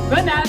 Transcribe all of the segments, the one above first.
Bonne app!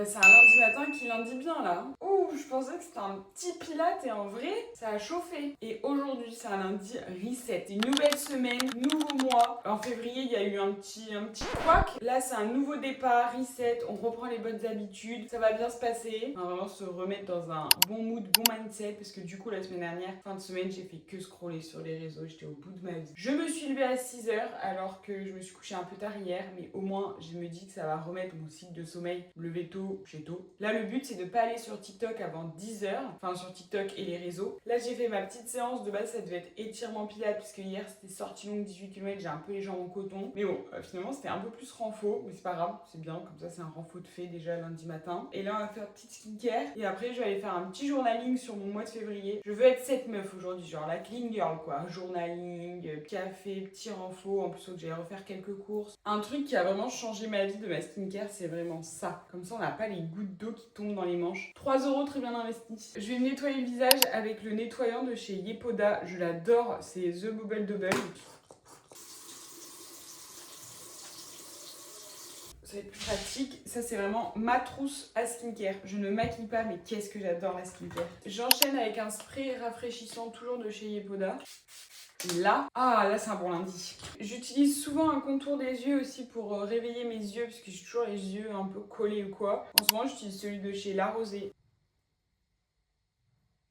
C'est un lundi matin qui lundi bien là. Ouh, je pensais que c'était un petit pilate et en vrai, ça a chauffé. Et aujourd'hui, c'est un lundi reset. Une nouvelle semaine, nouveau mois. En février, il y a eu un petit couac. Là, c'est un nouveau départ, reset. On reprend les bonnes habitudes. Ça va bien se passer. On va vraiment se remettre dans un bon mood, bon mindset. Parce que du coup, la semaine dernière, fin de semaine, j'ai fait que scroller sur les réseaux. J'étais au bout de ma vie. Je me suis levée à 6h alors que je me suis couchée un peu tard hier. Mais au moins, je me dis que ça va remettre mon cycle de sommeil. Lever tôt, chez tôt. Là, le but, c'est de pas aller sur TikTok avant 10h. Enfin, sur TikTok et les réseaux. Là, j'ai fait ma petite séance. De base, ça devait être étirement pilates. Puisque hier, c'était sortie longue 18 km. J'ai un peu les jambes en coton. Mais bon, finalement, c'était un peu plus renfo. Mais c'est pas grave. C'est bien. Comme ça, c'est un renfo de fait déjà lundi matin. Et là, on va faire petite skincare. Et après, je vais aller faire un petit journaling sur mon mois de février. Je veux être cette meuf aujourd'hui. Genre la clean girl, quoi. Journaling, café, petit renfo. En plus, faut que j'aille refaire quelques courses. Un truc qui a vraiment changé ma vie de ma skincare, c'est vraiment ça. Comme ça, on n'a pas les gouttes d'eau qui tombent dans les manches. 3 € très bien investis. Je vais me nettoyer le visage avec le nettoyant de chez Yepoda. Je l'adore, c'est The Bubble Double. Ça va être plus pratique. Ça, c'est vraiment ma trousse à skincare. Je ne maquille pas, mais qu'est-ce que j'adore la skincare. J'enchaîne avec un spray rafraîchissant, toujours de chez Yepoda. Là, c'est un bon lundi. J'utilise souvent un contour des yeux aussi pour réveiller mes yeux, parce que j'ai toujours les yeux un peu collés ou quoi. En ce moment, j'utilise celui de chez La Rosée.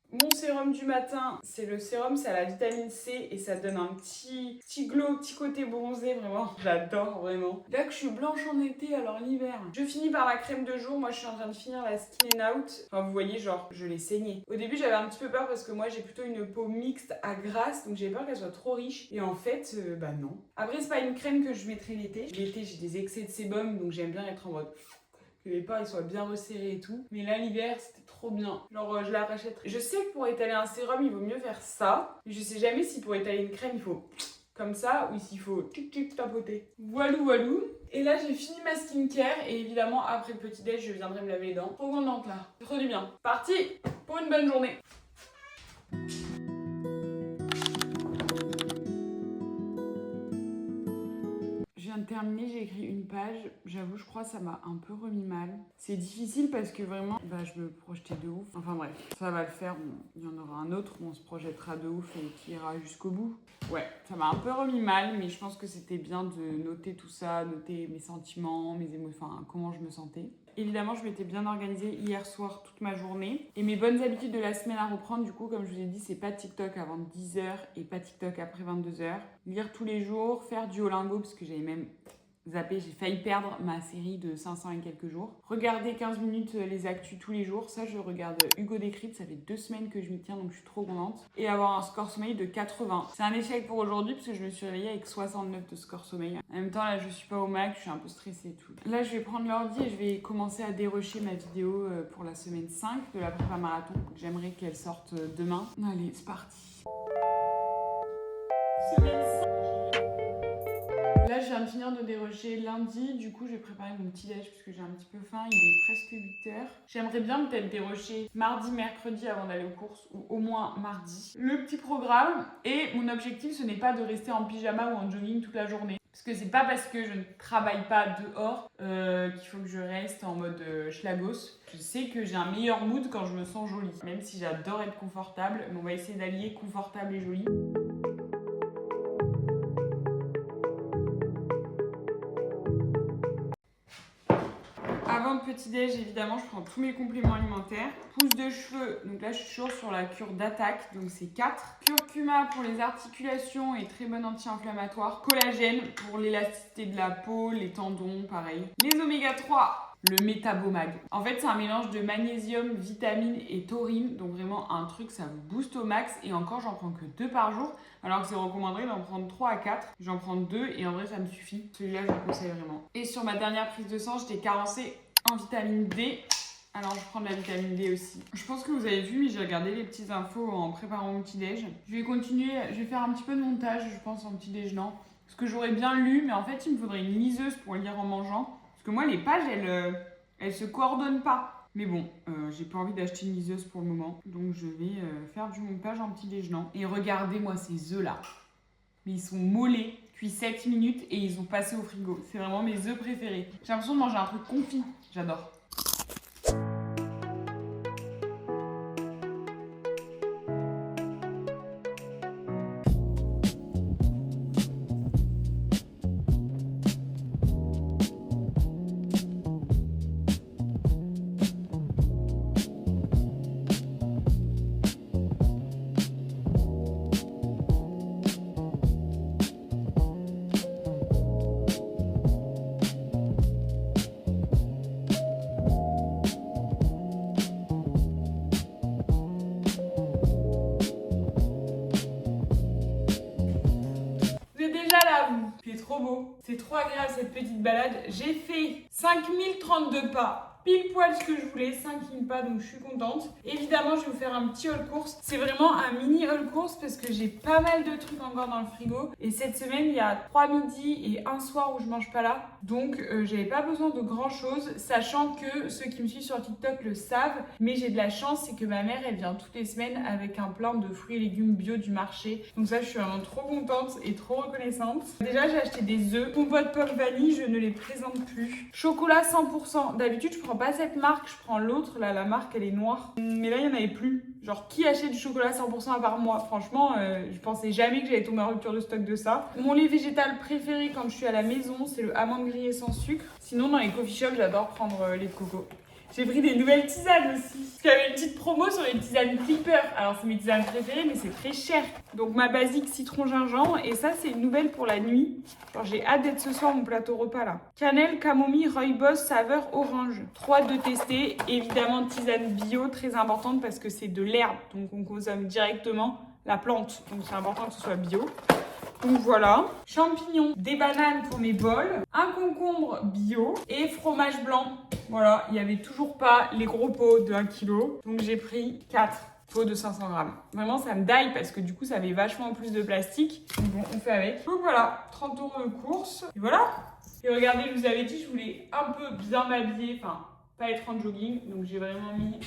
Mon sérum du matin, c'est le sérum, c'est à la vitamine C et ça donne un petit glow, petit côté bronzé, vraiment. J'adore, vraiment. Là que je suis blanche en été, alors l'hiver. Je finis par la crème de jour. Moi, je suis en train de finir la Skin and Out. Enfin, vous voyez, genre, je l'ai saignée. Au début, j'avais un petit peu peur parce que moi, j'ai plutôt une peau mixte à grasse, donc j'avais peur qu'elle soit trop riche. Et en fait, non. Après, c'est pas une crème que je mettrai l'été. L'été, j'ai des excès de sébum, donc j'aime bien être en mode que les pores ils soient bien resserrés et tout. Mais là, l'hiver, c'était trop bien. Genre, je la rachèterai. Je sais que pour étaler un sérum, il vaut mieux faire ça. Mais je sais jamais si pour étaler une crème, il faut comme ça ou s'il faut tapoter. Voilou, voilou. Et là, j'ai fini ma skincare. Et évidemment, après le petit-déj, je viendrai me laver les dents. Trop contente là. Trop du bien. Parti pour une bonne journée. Je viens de terminer, j'ai écrit une page. J'avoue, je crois que ça m'a un peu remis mal. C'est difficile parce que vraiment, je me projetais de ouf. Enfin bref, ça va le faire. Il y en aura un autre où on se projettera de ouf et qui ira jusqu'au bout. Ouais, ça m'a un peu remis mal, mais je pense que c'était bien de noter tout ça, noter mes sentiments, mes émotions, enfin comment je me sentais. Évidemment, je m'étais bien organisée hier soir toute ma journée. Et mes bonnes habitudes de la semaine à reprendre, du coup, comme je vous ai dit, c'est pas TikTok avant 10h et pas TikTok après 22h. Lire tous les jours, faire du Duolingo, parce que j'avais même zappé, j'ai failli perdre ma série de 500 et quelques jours. Regarder 15 minutes les actus tous les jours, ça je regarde Hugo Décrypte, ça fait 2 semaines que je m'y tiens, donc je suis trop contente. Et avoir un score sommeil de 80. C'est un échec pour aujourd'hui, parce que je me suis réveillée avec 69 de score sommeil. En même temps, là je suis pas au max, je suis un peu stressée et tout. Là je vais prendre l'ordi et je vais commencer à dérocher ma vidéo pour la semaine 5 de la prépa marathon. J'aimerais qu'elle sorte demain. Allez, c'est parti. Semaine 5. Là, je viens de finir de dérocher lundi. Du coup, je vais préparer mon petit déj parce que j'ai un petit peu faim. Il est presque 8h. J'aimerais bien peut-être dérocher mardi, mercredi avant d'aller aux courses ou au moins mardi. Le petit programme. Et mon objectif, ce n'est pas de rester en pyjama ou en jogging toute la journée. Parce que c'est pas parce que je ne travaille pas dehors qu'il faut que je reste en mode schlagos. Je sais que j'ai un meilleur mood quand je me sens jolie. Même si j'adore être confortable, mais on va essayer d'allier confortable et jolie. Avant Avant le petit-déj, évidemment, je prends tous mes compléments alimentaires. Pousse de cheveux, donc là je suis toujours sur la cure d'attaque, donc c'est 4. Curcuma pour les articulations et très bon anti-inflammatoire. Collagène pour l'élasticité de la peau, les tendons, pareil. Les oméga 3. Le Métabomag. En fait, c'est un mélange de magnésium, vitamine et taurine. Donc vraiment un truc, ça vous booste au max. Et encore, j'en prends que 2 par jour. Alors que c'est recommandé d'en prendre 3 à 4. J'en prends 2 et en vrai, ça me suffit. Celui-là, je le conseille vraiment. Et sur ma dernière prise de sang, j'étais carencée en vitamine D. Alors, je prends de la vitamine D aussi. Je pense que vous avez vu, mais j'ai regardé les petites infos en préparant mon petit-déj. Je vais continuer, je vais faire un petit peu de montage, je pense, en petit-déjeunant. Parce que j'aurais bien lu, mais en fait, il me faudrait une liseuse pour lire en mangeant. Parce que moi, les pages, elles se coordonnent pas. Mais bon, j'ai pas envie d'acheter une liseuse pour le moment. Donc, je vais faire du montage en petit déjeunant. Et regardez-moi ces œufs-là. Mais ils sont mollets, cuits 7 minutes et ils ont passé au frigo. C'est vraiment mes œufs préférés. J'ai l'impression de manger un truc confit. J'adore. Déjà là, vous. C'est trop beau. C'est trop agréable cette petite balade. J'ai fait 5032 pas. Pile poil ce que je voulais, 5000 pas, donc je suis contente. Évidemment, je vais vous faire un petit haul course. C'est vraiment un mini haul course parce que j'ai pas mal de trucs encore dans le frigo. Et cette semaine, il y a 3 midis et un soir où je mange pas là. Donc, j'avais pas besoin de grand chose, sachant que ceux qui me suivent sur TikTok le savent. Mais j'ai de la chance, c'est que ma mère, elle vient toutes les semaines avec un plein de fruits et légumes bio du marché. Donc ça, je suis vraiment trop contente et trop reconnaissante. Déjà, j'ai acheté des œufs. Compote pomme vanille, je ne les présente plus. Chocolat 100%. D'habitude, je prends pas cette marque, je prends l'autre. Là, la marque, elle est noire. Mais là, il n'y en avait plus. Genre, qui achète du chocolat 100% à part moi? Franchement, je pensais jamais que j'allais tomber en rupture de stock de ça. Mon lait végétal préféré quand je suis à la maison, c'est le amande grillée sans sucre. Sinon, dans les coffee shops, j'adore prendre lait de coco. J'ai pris des nouvelles tisanes aussi. Parce qu'il y avait une petite promo sur les tisanes Clipper. Alors, c'est mes tisanes préférées, mais c'est très cher. Donc, ma basique citron-gingembre. Et ça, c'est une nouvelle pour la nuit. Genre, j'ai hâte d'être ce soir mon plateau repas là. Cannelle, camomille, rooibos, saveur orange. 3 de tester. Évidemment, tisane bio, très importante parce que c'est de l'herbe. Donc, on consomme directement la plante. Donc, c'est important que ce soit bio. Donc voilà, champignons, des bananes pour mes bols, un concombre bio et fromage blanc. Voilà, il n'y avait toujours pas les gros pots de 1 kg. Donc j'ai pris 4 pots de 500 grammes. Vraiment, ça me daille parce que du coup, ça avait vachement plus de plastique. Donc bon, on fait avec. Donc voilà, 30 € de course. Et voilà. Et regardez, je vous avais dit, je voulais un peu bien m'habiller. Enfin, pas être en jogging. Donc j'ai vraiment mis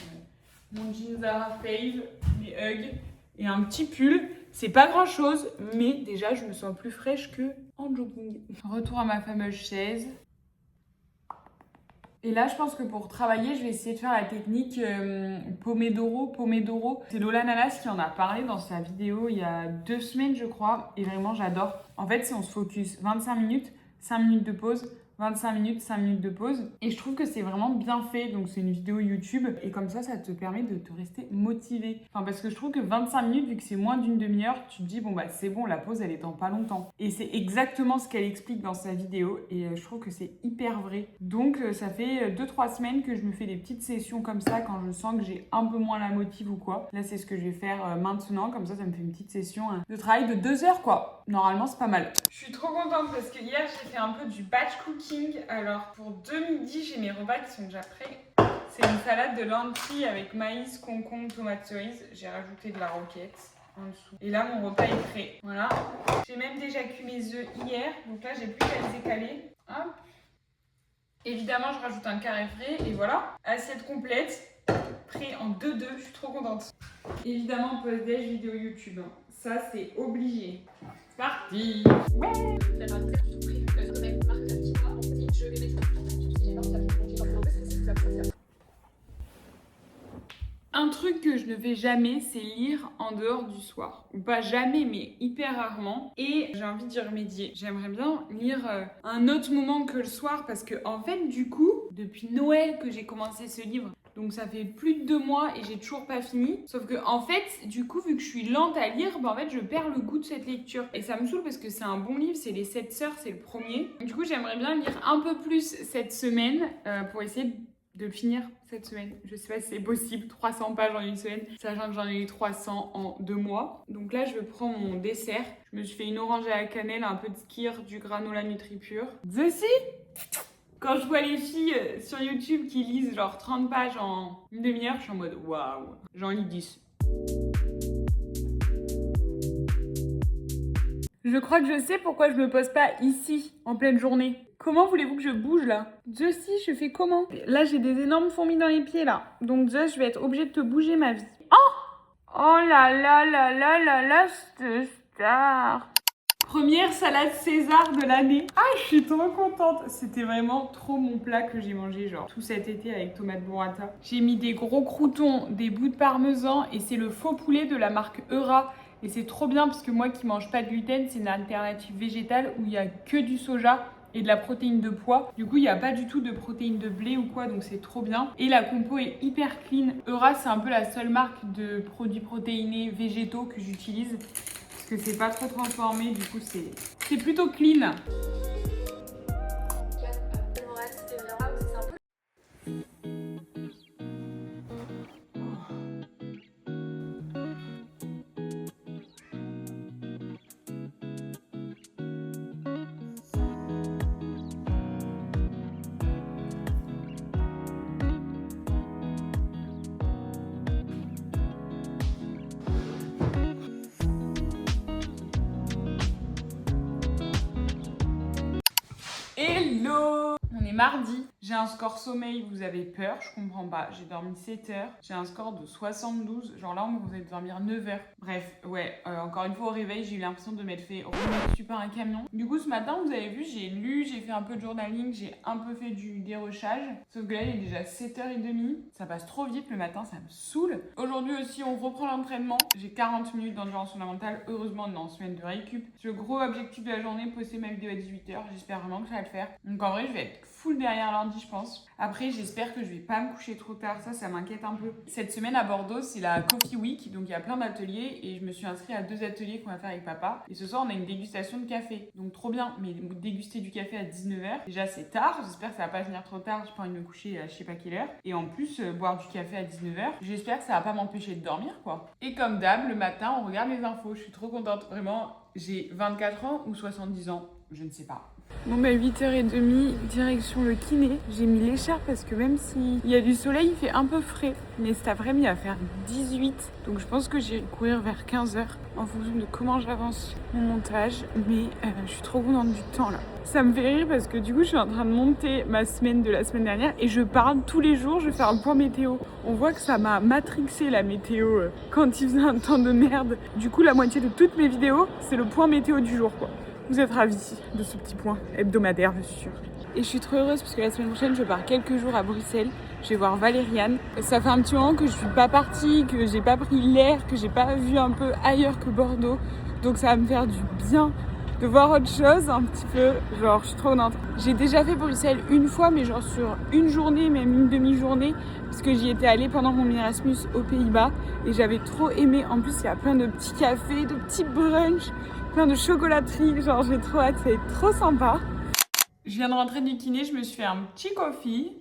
mon jean Zara Fave, mes Hugs et un petit pull. C'est pas grand chose, mais déjà je me sens plus fraîche que en jogging. Retour à ma fameuse chaise. Et là, je pense que pour travailler, je vais essayer de faire la technique Pomodoro. C'est Lola Nanas qui en a parlé dans sa vidéo il y a 2 semaines, je crois. Et vraiment, j'adore. En fait, si on se focus 25 minutes, 5 minutes de pause, 25 minutes, 5 minutes de pause. Et je trouve que c'est vraiment bien fait. Donc, c'est une vidéo YouTube. Et comme ça te permet de te rester motivé. Enfin, parce que je trouve que 25 minutes, vu que c'est moins d'une demi-heure, tu te dis, bon, bah, c'est bon, la pause, elle est dans pas longtemps. Et c'est exactement ce qu'elle explique dans sa vidéo. Et je trouve que c'est hyper vrai. Donc, ça fait 2-3 semaines que je me fais des petites sessions comme ça quand je sens que j'ai un peu moins la motive ou quoi. Là, c'est ce que je vais faire maintenant. Comme ça me fait une petite session de travail de 2 heures, quoi. Normalement, c'est pas mal. Je suis trop contente parce que hier, j'ai fait un peu du batch cooking. Alors, pour 2 midis, j'ai mes repas qui sont déjà prêts. C'est une salade de lentilles avec maïs, concombre, tomate cerise. J'ai rajouté de la roquette en dessous. Et là, mon repas est prêt. Voilà. J'ai même déjà cuit mes œufs hier. Donc là, j'ai plus qu'à les écaler. Hop. Évidemment, je rajoute un carré frais. Et voilà. Assiette complète. Prêt en 2-2. Je suis trop contente. Évidemment, post-déj vidéo YouTube. Ça, c'est obligé. C'est parti. Ouais. Un truc que je ne fais jamais, c'est lire en dehors du soir. Ou pas jamais, mais hyper rarement. Et j'ai envie d'y remédier. J'aimerais bien lire un autre moment que le soir parce que, en fait, du coup, depuis Noël que j'ai commencé ce livre. Donc ça fait plus de 2 mois et j'ai toujours pas fini. Sauf que en fait, du coup, vu que je suis lente à lire, en fait, je perds le goût de cette lecture. Et ça me saoule parce que c'est un bon livre, c'est Les 7 sœurs, c'est le premier. Du coup, j'aimerais bien lire un peu plus cette semaine pour essayer de le finir cette semaine. Je sais pas si c'est possible, 300 pages en une semaine, sachant que j'en ai eu 300 en 2 mois. Donc là, je prends mon dessert. Je me suis fait une orange à la cannelle, un peu de skyr, du granola NutriPure. Ceci, quand je vois les filles sur YouTube qui lisent genre 30 pages en une demi-heure, je suis en mode waouh, j'en lis 10. Je crois que je sais pourquoi je me pose pas ici en pleine journée. Comment voulez-vous que je bouge là? Jessie, je fais comment? Là, j'ai des énormes fourmis dans les pieds là. Donc Jess, je vais être obligée de te bouger ma vie. Oh là là là là là là, cette star. Première salade César de l'année. Ah, je suis trop contente. C'était vraiment trop mon plat que j'ai mangé genre tout cet été avec tomate burrata. J'ai mis des gros croûtons, des bouts de parmesan et c'est le faux poulet de la marque Eura. Et c'est trop bien parce que moi qui mange pas de gluten, c'est une alternative végétale où il y a que du soja et de la protéine de pois. Du coup, il n'y a pas du tout de protéines de blé ou quoi, donc c'est trop bien. Et la compo est hyper clean. Eura, c'est un peu la seule marque de produits protéinés végétaux que j'utilise. Parce que c'est pas trop transformé, du coup c'est plutôt clean. Hello! On est mardi. J'ai un score sommeil, vous avez peur, je comprends pas. J'ai dormi 7 heures. J'ai un score de 72. Genre là, on me conseille de dormir 9 heures. Bref, ouais, encore une fois au réveil, j'ai eu l'impression de m'être fait remettre dessus par un camion. Du coup, ce matin, vous avez vu, j'ai lu, j'ai fait un peu de journaling, j'ai un peu fait du dérochage. Sauf que là, il est déjà 7h30. Ça passe trop vite le matin, ça me saoule. Aujourd'hui aussi, on reprend l'entraînement. J'ai 40 minutes d'endurance fondamentale. Heureusement, on est en semaine de récup. Le gros objectif de la journée, poster ma vidéo à 18h. J'espère vraiment que ça va le faire. Donc en vrai, je vais être full derrière l'ordi, je pense. Après, j'espère que je vais pas me coucher trop tard. Ça m'inquiète un peu. Cette semaine à Bordeaux, c'est la Coffee Week. Donc il y a plein d'ateliers et je me suis inscrite à 2 ateliers qu'on va faire avec papa. Et ce soir, on a une dégustation de café. Donc trop bien. Mais déguster du café à 19h, déjà c'est tard. J'espère que ça va pas finir trop tard. J'ai pas envie de me coucher à je sais pas quelle heure. Et en plus, boire du café à 19h, j'espère que ça va pas m'empêcher de dormir, quoi. Et comme d'hab, le matin, on regarde les infos. Je suis trop contente. Vraiment, j'ai 24 ans ou 70 ans. Je ne sais pas. Bon, 8h30, direction le kiné. J'ai mis l'écharpe parce que même s'il y a du soleil, il fait un peu frais. Mais cet après-midi, il va faire 18. Donc je pense que j'irai courir vers 15h en fonction de comment j'avance mon montage. Mais je suis trop contente du temps là. Ça me fait rire parce que du coup, je suis en train de monter ma semaine de la semaine dernière et je parle tous les jours, je vais faire un point météo. On voit que ça m'a matrixé la météo quand il faisait un temps de merde. Du coup, la moitié de toutes mes vidéos, c'est le point météo du jour, quoi. Vous êtes ravis de ce petit point hebdomadaire, je suis sûre. Et je suis trop heureuse parce que la semaine prochaine, je pars quelques jours à Bruxelles. Je vais voir Valériane. Ça fait un petit moment que je suis pas partie, que j'ai pas pris l'air, que j'ai pas vu un peu ailleurs que Bordeaux. Donc ça va me faire du bien de voir autre chose un petit peu. Genre, je suis trop contente. J'ai déjà fait Bruxelles une fois, mais genre sur une journée, même une demi-journée, parce que j'y étais allée pendant mon Erasmus aux Pays-Bas et j'avais trop aimé. En plus, il y a plein de petits cafés, de petits brunchs, plein de chocolateries. Genre, j'ai trop hâte, ça va être trop sympa. Je viens de rentrer du kiné, je me suis fait un petit coffee.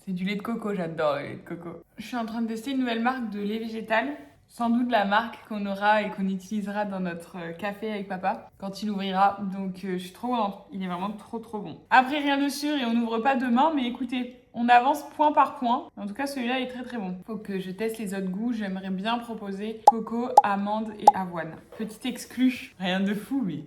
C'est du lait de coco, j'adore le lait de coco. Je suis en train de tester une nouvelle marque de lait végétal. Sans doute la marque qu'on aura et qu'on utilisera dans notre café avec papa quand il ouvrira. Donc je suis trop contente. Il est vraiment trop bon. Après, rien de sûr et on n'ouvre pas demain, mais écoutez, on avance point par point. En tout cas, celui-là est très bon. Faut que je teste les autres goûts. J'aimerais bien proposer coco, amande et avoine. Petite exclue, rien de fou, mais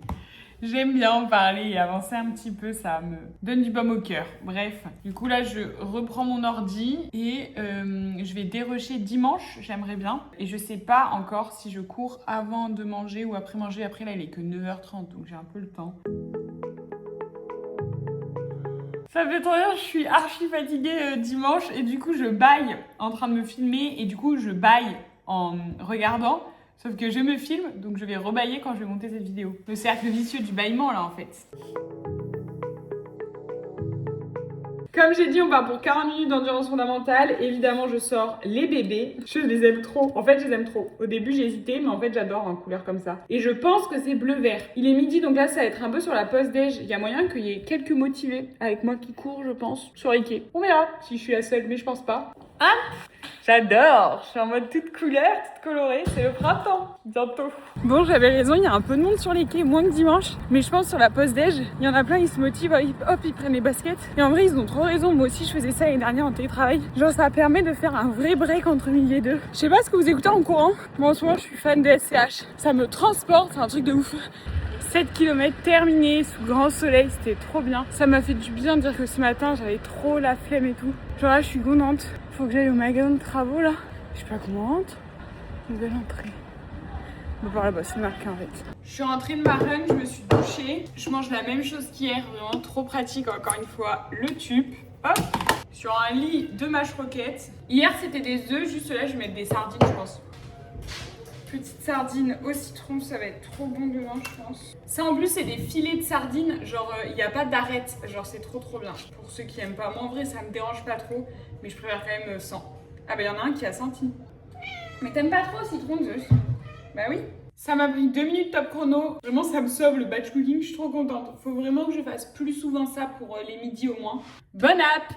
j'aime bien en parler et avancer un petit peu, ça me donne du baume au cœur. Bref, du coup là je reprends mon ordi et je vais dérocher dimanche, j'aimerais bien. Et je sais pas encore si je cours avant de manger ou après manger. Après là il est que 9h30 donc j'ai un peu le temps. Ça fait trop bien, je suis archi fatiguée dimanche et du coup je baille en train de me filmer et du coup je baille en regardant. Sauf que je me filme, donc je vais rebailler quand je vais monter cette vidéo. Le cercle vicieux du bâillement là en fait. Comme j'ai dit, on part pour 40 minutes d'endurance fondamentale. Évidemment, je sors les bébés. Je les aime trop. En fait, je les aime trop. Au début, j'ai hésité, mais en fait, j'adore en couleur comme ça. Et je pense que c'est bleu-vert. Il est midi, donc là, ça va être un peu sur la pause déj. Il y a moyen qu'il y ait quelques motivés avec moi qui courent, je pense, sur Ikea. On verra si je suis la seule, mais je pense pas. Ah, j'adore. Je suis en mode toute couleur, toute colorée. C'est le printemps, bientôt. Bon, j'avais raison, il y a un peu de monde sur les quais, moins que dimanche. Mais je pense sur la pause déj, il y en a plein, ils se motivent, hop, ils prennent les baskets. Et en vrai, ils ont trop raison. Moi aussi, je faisais ça l'année dernière en télétravail. Genre, ça permet de faire un vrai break entre midi et deux. Je sais pas ce que vous écoutez en courant. Moi, en ce moment, je suis fan de SCH. Ça me transporte, c'est un truc de ouf. 7 km terminés sous grand soleil, c'était trop bien. Ça m'a fait du bien de dire que ce matin, j'avais trop la flemme et tout. Genre là, je suis contente. Faut que j'aille au magasin de travaux là. Je sais pas comment on rentre. Nouvelle entrée. Bon, par là-bas, c'est marqué en fait. Je suis rentrée de ma run, je me suis douchée. Je mange la même chose qu'hier, vraiment trop pratique encore une fois. Le tube, hop, sur un lit de mâche roquette. Hier, c'était des œufs, juste là, je vais mettre des sardines, je pense. Petite sardine au citron, ça va être trop bon dedans, je pense. Ça en plus, c'est des filets de sardines, genre il n'y a pas d'arête, genre c'est trop bien. Pour ceux qui aiment pas, moi en vrai ça me dérange pas trop, mais je préfère quand même sans. Ah bah il y en a un qui a senti. Mais t'aimes pas trop le citron, Zeus? Bah oui. Ça m'a pris 2 minutes top chrono. Vraiment, ça me sauve le batch cooking, je suis trop contente. Faut vraiment que je fasse plus souvent ça pour les midis au moins. Bonne app!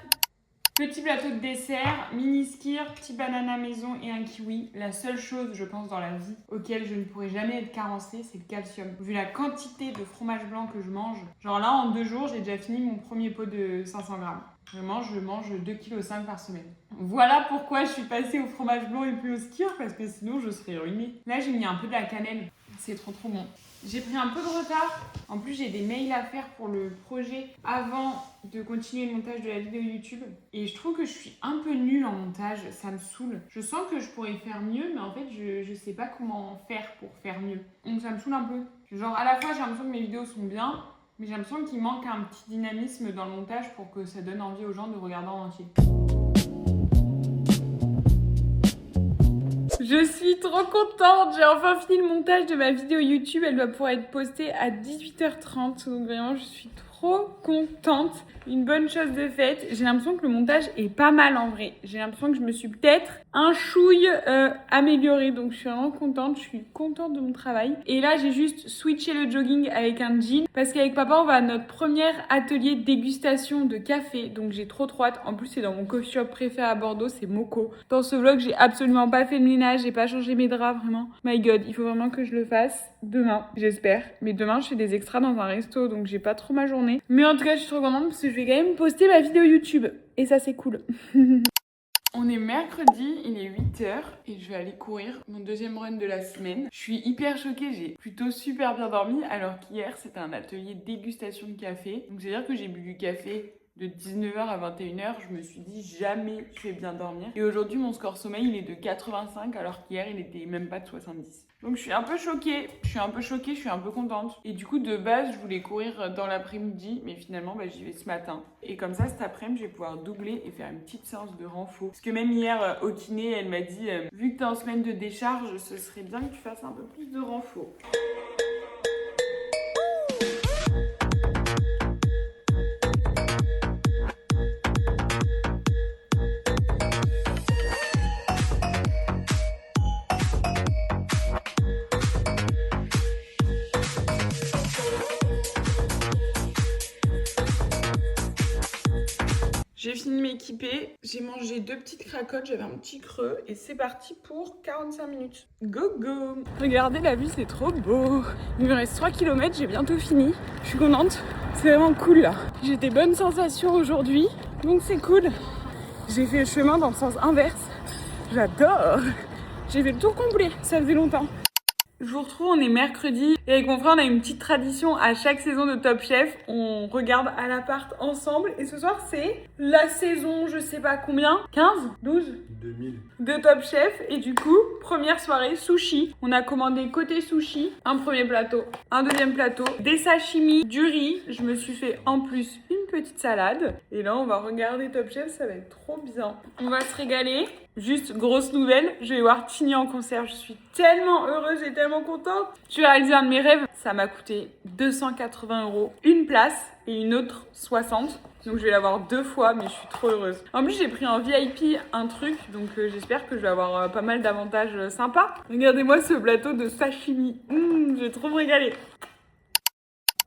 Petit plateau de dessert, mini skyr, petit banana maison et un kiwi. La seule chose, je pense, dans la vie auquel je ne pourrai jamais être carencée, c'est le calcium. Vu la quantité de fromage blanc que je mange, genre là, en 2 jours, j'ai déjà fini mon premier pot de 500 grammes. Vraiment, je mange 2,5 kg par semaine. Voilà pourquoi je suis passée au fromage blanc et plus au skyr, parce que sinon, je serais ruinée. Là, j'ai mis un peu de la cannelle. C'est trop bon. J'ai pris un peu de retard. En plus, j'ai des mails à faire pour le projet avant de continuer le montage de la vidéo YouTube. Et je trouve que je suis un peu nulle en montage. Ça me saoule. Je sens que je pourrais faire mieux, mais en fait, je sais pas comment faire pour faire mieux. Donc, ça me saoule un peu. Genre, à la fois, j'ai l'impression que mes vidéos sont bien, mais j'ai l'impression qu'il manque un petit dynamisme dans le montage pour que ça donne envie aux gens de regarder en entier. Je suis trop contente, j'ai enfin fini le montage de ma vidéo YouTube, elle doit pouvoir être postée à 18h30, donc vraiment je suis trop contente. Une bonne chose de faite, j'ai l'impression que le montage est pas mal en vrai. J'ai l'impression que je me suis peut-être un chouille améliorée, donc je suis vraiment contente, je suis contente de mon travail. Et là j'ai juste switché le jogging avec un jean, parce qu'avec papa on va à notre premier atelier de dégustation de café, donc j'ai trop hâte. En plus c'est dans mon coffee shop préféré à Bordeaux, c'est Moco. Dans ce vlog j'ai absolument pas fait le ménage, j'ai pas changé mes draps, vraiment. My god, il faut vraiment que je le fasse demain, j'espère. Mais demain je fais des extras dans un resto, donc j'ai pas trop ma journée. Mais en tout cas je suis trop contente parce que je vais quand même poster ma vidéo YouTube. Et ça c'est cool. On est mercredi, il est 8h et je vais aller courir mon deuxième run de la semaine. Je suis hyper choquée, j'ai plutôt super bien dormi alors qu'hier c'était un atelier de dégustation de café. Donc c'est-à-dire que j'ai bu du café de 19h à 21h, je me suis dit jamais je vais bien dormir. Et aujourd'hui mon score sommeil il est de 85 alors qu'hier il était même pas de 70. Donc je suis un peu choquée, je suis un peu contente. Et du coup de base je voulais courir dans l'après-midi, mais finalement j'y vais ce matin. Et comme ça cet après-midi je vais pouvoir doubler et faire une petite séance de renfo. Parce que même hier au kiné elle m'a dit vu que t'es en semaine de décharge, ce serait bien que tu fasses un peu plus de renfo. J'ai fini de m'équiper, j'ai mangé 2 petites cracottes, j'avais un petit creux et c'est parti pour 45 minutes. Go go! Regardez la vue, c'est trop beau! Il me reste 3 km, j'ai bientôt fini. Je suis contente, c'est vraiment cool là. J'ai des bonnes sensations aujourd'hui, donc c'est cool. J'ai fait le chemin dans le sens inverse. J'adore! J'ai fait le tour complet, ça faisait longtemps. Je vous retrouve, on est mercredi et avec mon frère on a une petite tradition à chaque saison de Top Chef, on regarde à l'appart ensemble et ce soir c'est la saison je sais pas combien, 15, 12 2000 de Top Chef et du coup première soirée sushi, on a commandé côté sushi, un premier plateau, un deuxième plateau, des sashimi, du riz, je me suis fait en plus une petite salade et là on va regarder Top Chef, ça va être trop bien, on va se régaler. Juste grosse nouvelle, je vais voir Tini en concert. Je suis tellement heureuse et tellement contente. Je vais réaliser un de mes rêves. Ça m'a coûté 280 €. Une place et une autre 60. Donc je vais l'avoir 2 fois, mais je suis trop heureuse. En plus, j'ai pris en VIP un truc, donc j'espère que je vais avoir pas mal d'avantages sympas. Regardez-moi ce plateau de sashimi. Je vais trop me régaler.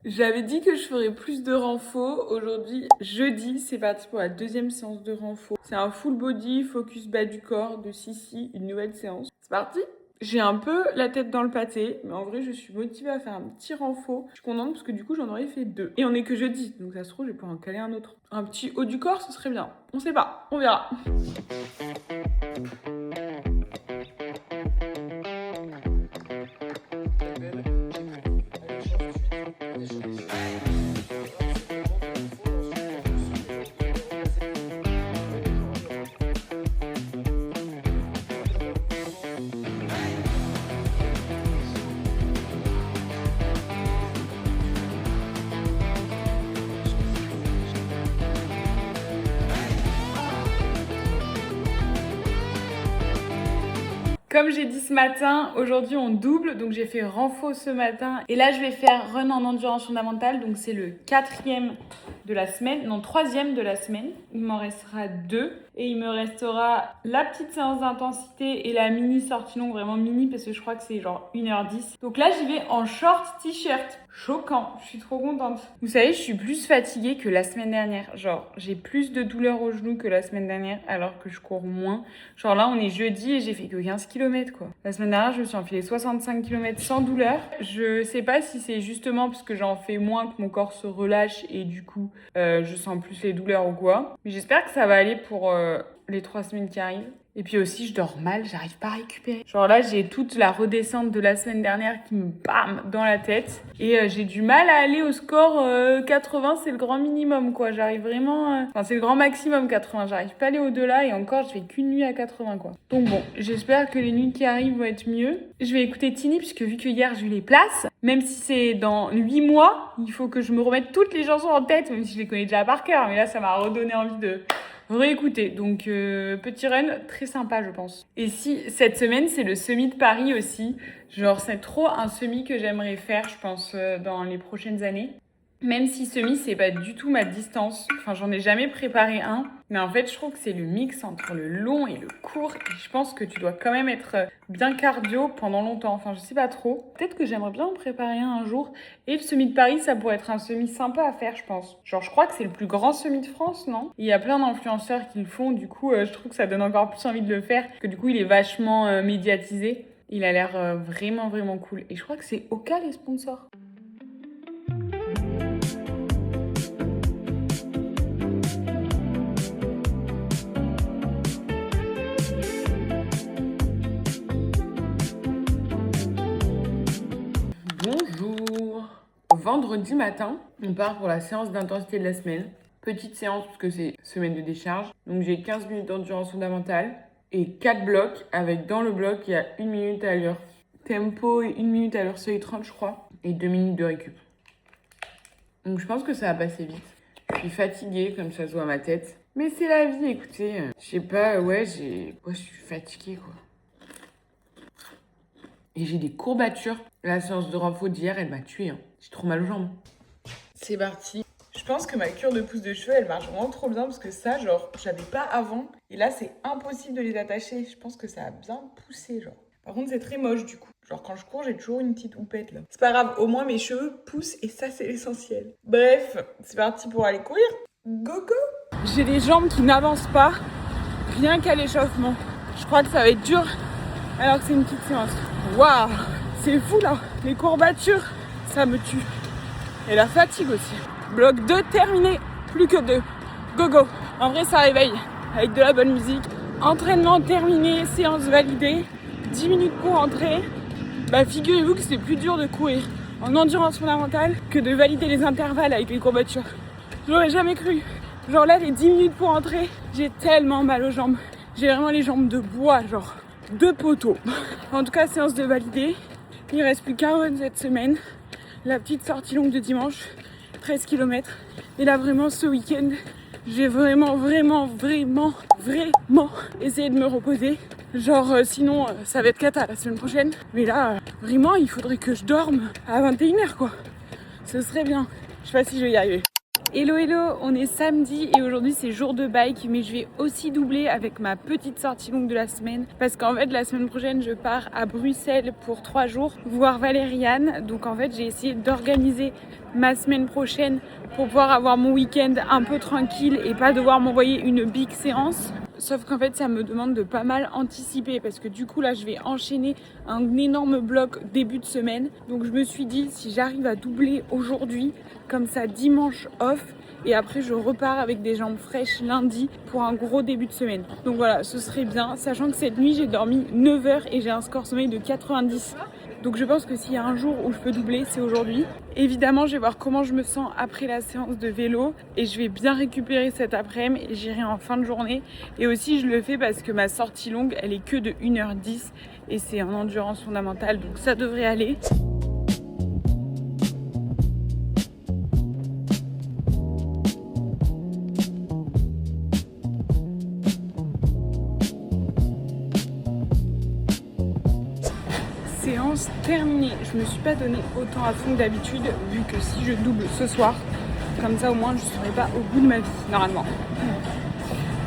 J'avais dit que je ferais plus de renfo. Aujourd'hui, jeudi, c'est parti pour la deuxième séance de renfo. C'est un full body, focus bas du corps de Sissi, une nouvelle séance. C'est parti! J'ai un peu la tête dans le pâté, mais en vrai, je suis motivée à faire un petit renfo. Je suis contente parce que du coup, j'en aurais fait 2. Et on est que jeudi, donc ça se trouve, je vais pouvoir en caler un autre. Un petit haut du corps, ce serait bien. On sait pas, on verra. Comme j'ai dit ce matin, aujourd'hui on double, donc j'ai fait renfo ce matin. Et là je vais faire run en endurance fondamentale, donc c'est le 4e de la semaine, non 3e de la semaine. Il m'en restera 2 et il me restera la petite séance d'intensité et la mini sortie longue, vraiment mini parce que je crois que c'est genre 1h10. Donc là j'y vais en short t-shirt. Choquant, je suis trop contente. Vous savez, je suis plus fatiguée que la semaine dernière. Genre, j'ai plus de douleurs aux genoux que la semaine dernière alors que je cours moins. Genre là, on est jeudi et j'ai fait que 15 km quoi. La semaine dernière, je me suis enfilé 65 km sans douleur. Je sais pas si c'est justement parce que j'en fais moins que mon corps se relâche et du coup, je sens plus les douleurs ou quoi. Mais j'espère que ça va aller pour les 3 semaines qui arrivent. Et puis aussi, je dors mal, j'arrive pas à récupérer. Genre là, j'ai toute la redescente de la semaine dernière qui me bam dans la tête. Et j'ai du mal à aller au score 80, c'est le grand minimum quoi. J'arrive vraiment... Enfin, c'est le grand maximum 80, j'arrive pas à aller au-delà et encore, je fais qu'une nuit à 80 quoi. Donc bon, j'espère que les nuits qui arrivent vont être mieux. Je vais écouter Tini puisque vu que hier, j'ai eu les places, même si c'est dans 8 mois, il faut que je me remette toutes les chansons en tête, même si je les connais déjà par cœur. Mais là, ça m'a redonné envie de... réécouter. Donc, petit run très sympa, je pense. Et si, cette semaine, c'est le semi de Paris aussi. Genre, c'est trop un semi que j'aimerais faire, je pense, dans les prochaines années. Même si semi, c'est pas du tout ma distance. Enfin, j'en ai jamais préparé un. Mais en fait, je trouve que c'est le mix entre le long et le court. Et je pense que tu dois quand même être bien cardio pendant longtemps. Enfin, je sais pas trop. Peut-être que j'aimerais bien en préparer un jour. Et le semi de Paris, ça pourrait être un semi sympa à faire, je pense. Genre, je crois que c'est le plus grand semi de France, non? Il y a plein d'influenceurs qui le font. Du coup, je trouve que ça donne encore plus envie de le faire. Que du coup, il est vachement médiatisé. Il a l'air vraiment, vraiment cool. Et je crois que c'est Oka les sponsors. Bonjour! Vendredi matin, on part pour la séance d'intensité de la semaine. Petite séance parce que c'est semaine de décharge. Donc j'ai 15 minutes d'endurance fondamentale et 4 blocs avec dans le bloc, il y a 1 minute à l'heure tempo et 1 minute à l'heure seuil 30 je crois. Et 2 minutes de récup. Donc je pense que ça va passer vite. Je suis fatiguée comme ça se voit à ma tête. Mais c'est la vie, écoutez. Je sais pas, je suis fatiguée quoi. Et j'ai des courbatures. La séance de renfo d'hier, elle m'a tuée. J'ai trop mal aux jambes. C'est parti. Je pense que ma cure de pousse de cheveux, elle marche vraiment trop bien parce que ça, genre, j'avais pas avant. Et là, c'est impossible de les attacher. Je pense que ça a bien poussé, genre. Par contre, c'est très moche du coup. Genre, quand je cours, j'ai toujours une petite houppette là. C'est pas grave, au moins mes cheveux poussent et ça, c'est l'essentiel. Bref, c'est parti pour aller courir. Go go! J'ai des jambes qui n'avancent pas, rien qu'à l'échauffement. Je crois que ça va être dur alors que c'est une petite séance. Waouh, c'est fou là. Les courbatures, ça me tue. Et la fatigue aussi. Bloc 2 terminé, plus que 2. Go go. En vrai, ça réveille avec de la bonne musique. Entraînement terminé, séance validée. 10 minutes pour rentrer. Bah figurez-vous que c'est plus dur de courir en endurance fondamentale que de valider les intervalles avec les courbatures. J'aurais jamais cru. Genre là, les 10 minutes pour rentrer, j'ai tellement mal aux jambes. J'ai vraiment les jambes de bois, genre. De poteaux. En tout cas, séance de validée. Il reste plus qu'un run cette semaine. La petite sortie longue de dimanche, 13 km. Et là, vraiment, ce week-end, Je vais vraiment essayer de me reposer. Genre sinon ça va être cata la semaine prochaine. Mais là, vraiment, il faudrait que je dorme à 21h quoi. Ce serait bien. Je sais pas si je vais y arriver. Hello, on est samedi et aujourd'hui c'est jour de bike, mais je vais aussi doubler avec ma petite sortie longue de la semaine parce qu'en fait la semaine prochaine je pars à Bruxelles pour 3 jours voir Valériane. Donc en fait j'ai essayé d'organiser ma semaine prochaine pour pouvoir avoir mon week-end un peu tranquille et pas devoir m'envoyer une big séance. Sauf qu'en fait ça me demande de pas mal anticiper parce que du coup là je vais enchaîner un énorme bloc début de semaine. Donc je me suis dit si j'arrive à doubler aujourd'hui, comme ça dimanche off, et après je repars avec des jambes fraîches lundi pour un gros début de semaine. Donc voilà, ce serait bien, sachant que cette nuit j'ai dormi 9 heures et j'ai un score sommeil de 90. Donc je pense que s'il y a un jour où je peux doubler, c'est aujourd'hui. Évidemment, je vais voir comment je me sens après la séance de vélo et je vais bien récupérer cet après-midi et j'irai en fin de journée. Et aussi, je le fais parce que ma sortie longue, elle est que de 1h10 et c'est en endurance fondamentale, donc ça devrait aller. Séance terminée. Je me suis pas donné autant à fond que d'habitude vu que si je double ce soir, comme ça au moins je serai pas au bout de ma vie normalement.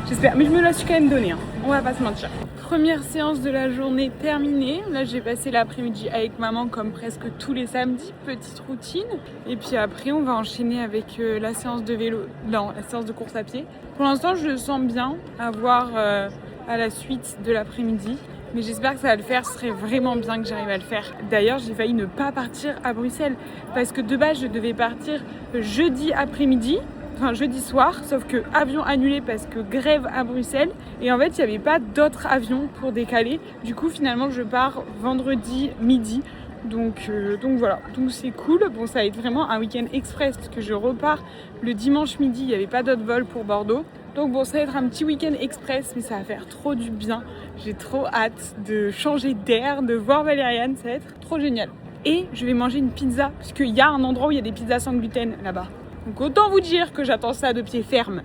J'espère, mais je me la suis quand même donnée, hein. On va pas se mentir. Première séance de la journée terminée. Là j'ai passé l'après-midi avec maman comme presque tous les samedis, petite routine. Et puis après on va enchaîner avec la séance de vélo, non la séance de course à pied. Pour l'instant je le sens bien à voir à la suite de l'après-midi. Mais j'espère que ça va le faire, ce serait vraiment bien que j'arrive à le faire. D'ailleurs, j'ai failli ne pas partir à Bruxelles parce que de base, je devais partir jeudi après-midi, enfin jeudi soir, sauf que avion annulé parce que grève à Bruxelles. Et en fait, il n'y avait pas d'autres avions pour décaler. Du coup, finalement, je pars vendredi midi. Donc voilà, donc c'est cool. Bon, ça va être vraiment un week-end express parce que je repars le dimanche midi, il n'y avait pas d'autres vols pour Bordeaux. Donc bon, ça va être un petit week-end express, mais ça va faire trop du bien. J'ai trop hâte de changer d'air, de voir Valériane, ça va être trop génial. Et je vais manger une pizza, parce qu'il y a un endroit où il y a des pizzas sans gluten là-bas. Donc autant vous dire que j'attends ça de pied ferme.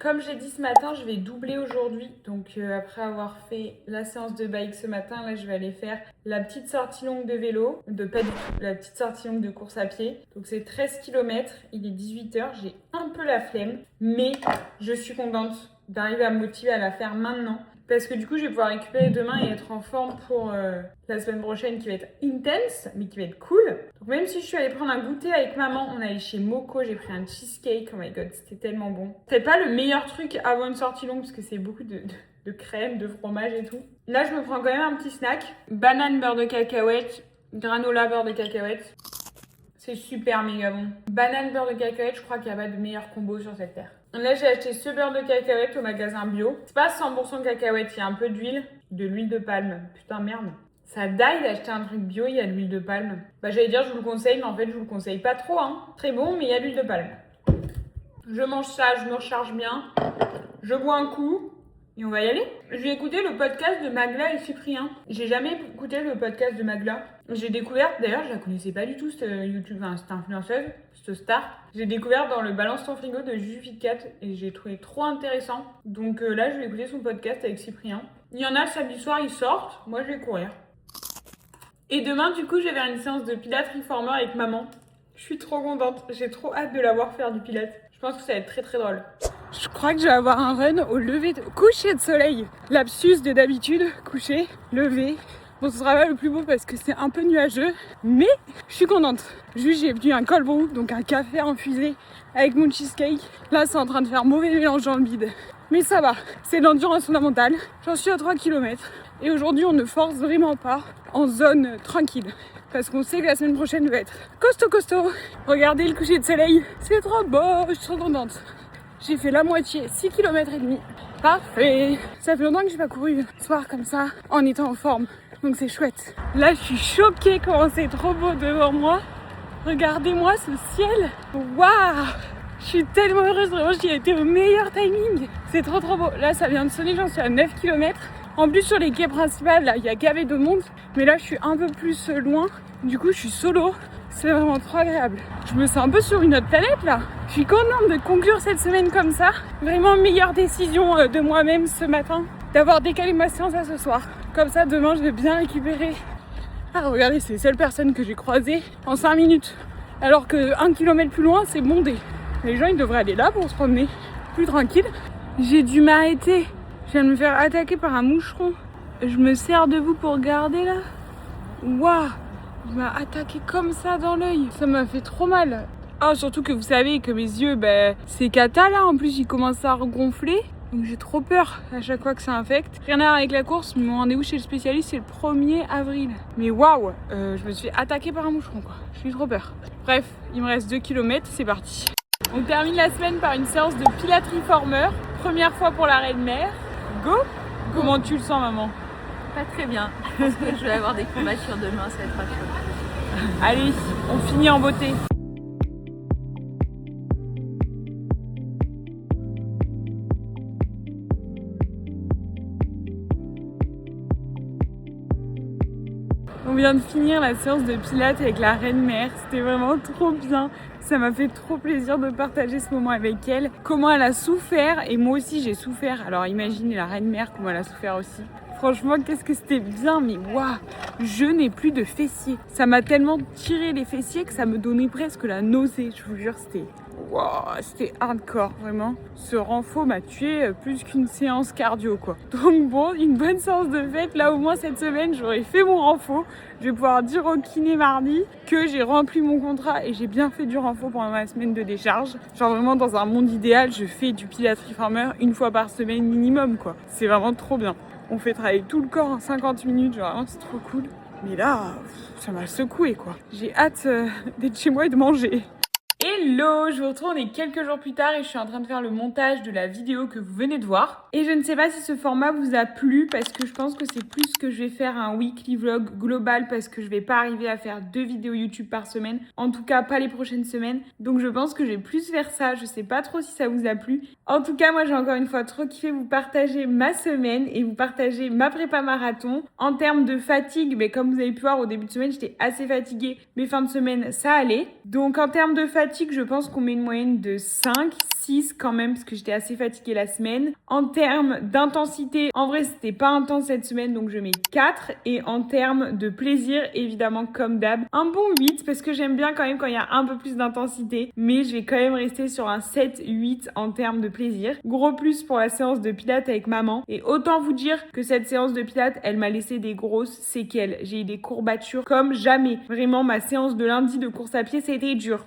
Comme j'ai dit ce matin, je vais doubler aujourd'hui. Donc après avoir fait la séance de bike ce matin, là je vais aller faire la petite sortie longue de vélo. La petite sortie longue de course à pied. Donc c'est 13 km, il est 18h, j'ai un peu la flemme. Mais je suis contente d'arriver à me motiver à la faire maintenant. Parce que du coup, je vais pouvoir récupérer demain et être en forme pour la semaine prochaine qui va être intense, mais qui va être cool. Donc même si je suis allée prendre un goûter avec maman, on est allé chez Moco, j'ai pris un cheesecake. Oh my god, c'était tellement bon. C'est pas le meilleur truc avant une sortie longue parce que c'est beaucoup de crème, de fromage et tout. Là, je me prends quand même un petit snack. Banane, beurre de cacahuète, granola, beurre de cacahuète. C'est super méga bon. Banane, beurre de cacahuète, je crois qu'il n'y a pas de meilleur combo sur cette terre. Là, j'ai acheté ce beurre de cacahuète au magasin bio. C'est pas 100% cacahuète, il y a un peu d'huile, de l'huile de palme. Putain, merde. Ça daille d'acheter un truc bio, il y a de l'huile de palme. Bah, j'allais dire, je vous le conseille, mais en fait, je vous le conseille pas trop, hein. Très bon, mais il y a de l'huile de palme. Je mange ça, je me recharge bien. Je bois un coup. Et on va y aller. Je vais écouter le podcast de Magla et Cyprien. J'ai jamais écouté le podcast de Magla. J'ai découvert, d'ailleurs je la connaissais pas du tout cette cette influenceuse, cette star. J'ai découvert dans le Balance ton frigo de Jujuficat et j'ai trouvé trop intéressant. Donc là je vais écouter son podcast avec Cyprien. Il y en a samedi soir, ils sortent. Moi je vais courir. Et demain du coup je vais faire une séance de pilates reformer avec maman. Je suis trop contente. J'ai trop hâte de la voir faire du pilates. Je pense que ça va être très très drôle. Je crois que je vais avoir un run au coucher de soleil. Lapsus de d'habitude, coucher, lever. Bon, ce sera pas le plus beau parce que c'est un peu nuageux, mais je suis contente. Juste, j'ai bu un cold brew, donc un café infusé avec mon cheesecake. Là, c'est en train de faire mauvais mélange dans le bide. Mais ça va, c'est de l'endurance fondamentale. J'en suis à 3 km. Et aujourd'hui, on ne force vraiment pas en zone tranquille. Parce qu'on sait que la semaine prochaine va être costaud. Regardez le coucher de soleil, c'est trop beau, je suis trop contente. J'ai fait la moitié, 6 km et demi. Parfait. Ça fait longtemps que j'ai pas couru un soir comme ça, en étant en forme. Donc c'est chouette. Là, je suis choquée comment c'est trop beau devant moi. Regardez-moi ce ciel. Waouh! Je suis tellement heureuse, vraiment, j'y ai été au meilleur timing. C'est trop beau. Là, ça vient de sonner, j'en suis à 9 km. En plus, sur les quais principales, là, il y a gavé de monde. Mais là, je suis un peu plus loin. Du coup, je suis solo. C'est vraiment trop agréable. Je me sens un peu sur une autre planète là. Je suis contente de conclure cette semaine comme ça. Vraiment meilleure décision de moi-même ce matin d'avoir décalé ma séance à ce soir. Comme ça demain je vais bien récupérer. Ah regardez, c'est les seules personnes que j'ai croisées en 5 minutes. Alors que 1 km plus loin c'est bondé. Les gens ils devraient aller là pour se promener plus tranquille. J'ai dû m'arrêter. Je viens de me faire attaquer par un moucheron. Je me sers de vous pour regarder là. Waouh! Il m'a attaqué comme ça dans l'œil. Ça m'a fait trop mal. Ah, surtout que vous savez que mes yeux, c'est cata là. En plus, ils commencent à regonfler. Donc j'ai trop peur à chaque fois que ça infecte. Rien à voir avec la course, mais mon rendez-vous chez le spécialiste, c'est le 1er avril. Mais waouh, je me suis fait attaquer par un moucheron quoi. J'ai eu trop peur. Bref, il me reste 2 km, c'est parti. On termine la semaine par une séance de Pilates Reformer. Première fois pour la reine-mère. Go! Comment tu le sens, maman? Pas très bien. Je pense que je vais avoir des courbatures demain, ça va être pas chaud. Allez, on finit en beauté. On vient de finir la séance de pilates avec la reine-mère. C'était vraiment trop bien. Ça m'a fait trop plaisir de partager ce moment avec elle. Comment elle a souffert, et moi aussi j'ai souffert. Alors imaginez la reine-mère comment elle a souffert aussi. Franchement, qu'est-ce que c'était bien, mais waouh, je n'ai plus de fessiers. Ça m'a tellement tiré les fessiers que ça me donnait presque la nausée. Je vous jure, c'était hardcore, vraiment. Ce renfort m'a tué plus qu'une séance cardio, quoi. Donc bon, une bonne séance de fête. Là, au moins, cette semaine, j'aurais fait mon renfort. Je vais pouvoir dire au kiné mardi que j'ai rempli mon contrat et j'ai bien fait du renfort pendant ma semaine de décharge. Genre vraiment, dans un monde idéal, je fais du Pilates Reformer une fois par semaine minimum, quoi. C'est vraiment trop bien. On fait travailler tout le corps en 50 minutes, genre vraiment, c'est trop cool. Mais là, ça m'a secoué, quoi. J'ai hâte d'être chez moi et de manger. Hello, je vous retrouve, on est quelques jours plus tard et je suis en train de faire le montage de la vidéo que vous venez de voir. Et je ne sais pas si ce format vous a plu parce que je pense que c'est plus que je vais faire un weekly vlog global parce que je vais pas arriver à faire 2 vidéos YouTube par semaine. En tout cas, pas les prochaines semaines. Donc je pense que je vais plus faire ça. Je sais pas trop si ça vous a plu. En tout cas, moi j'ai encore une fois trop kiffé vous partager ma semaine et vous partager ma prépa marathon. En termes de fatigue, comme vous avez pu voir au début de semaine, j'étais assez fatiguée. Mais fin de semaine, ça allait. Donc en termes de fatigue, je pense qu'on met une moyenne de 5, 6 quand même parce que j'étais assez fatiguée la semaine. En termes d'intensité, en vrai c'était pas intense cette semaine donc je mets 4. Et en termes de plaisir, évidemment comme d'hab, un bon 8 parce que j'aime bien quand même quand il y a un peu plus d'intensité. Mais je vais quand même rester sur un 7-8 en termes de plaisir. Gros plus pour la séance de pilates avec maman. Et autant vous dire que cette séance de pilates, elle m'a laissé des grosses séquelles. J'ai eu des courbatures comme jamais. Vraiment, ma séance de lundi de course à pied, c'était dur.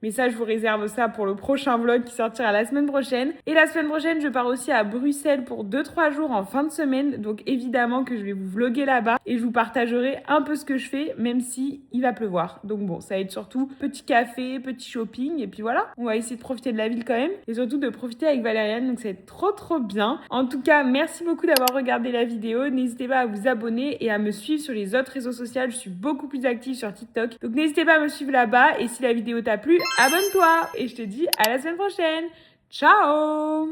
Mais ça, je vous réserve ça pour le prochain vlog qui sortira la semaine prochaine. Et la semaine prochaine, je pars aussi à Bruxelles pour 2-3 jours en fin de semaine. Donc évidemment que je vais vous vlogger là-bas et je vous partagerai un peu ce que je fais, même si il va pleuvoir. Donc bon, ça va être surtout petit café, petit shopping. Et puis voilà, on va essayer de profiter de la ville quand même. Et surtout de profiter avec Valériane. Donc ça va être trop bien. En tout cas, merci beaucoup d'avoir regardé la vidéo. N'hésitez pas à vous abonner et à me suivre sur les autres réseaux sociaux. Je suis beaucoup plus active sur TikTok. Donc n'hésitez pas à me suivre là-bas. Et si la vidéo t'a plu, abonne-toi et je te dis à la semaine prochaine. Ciao!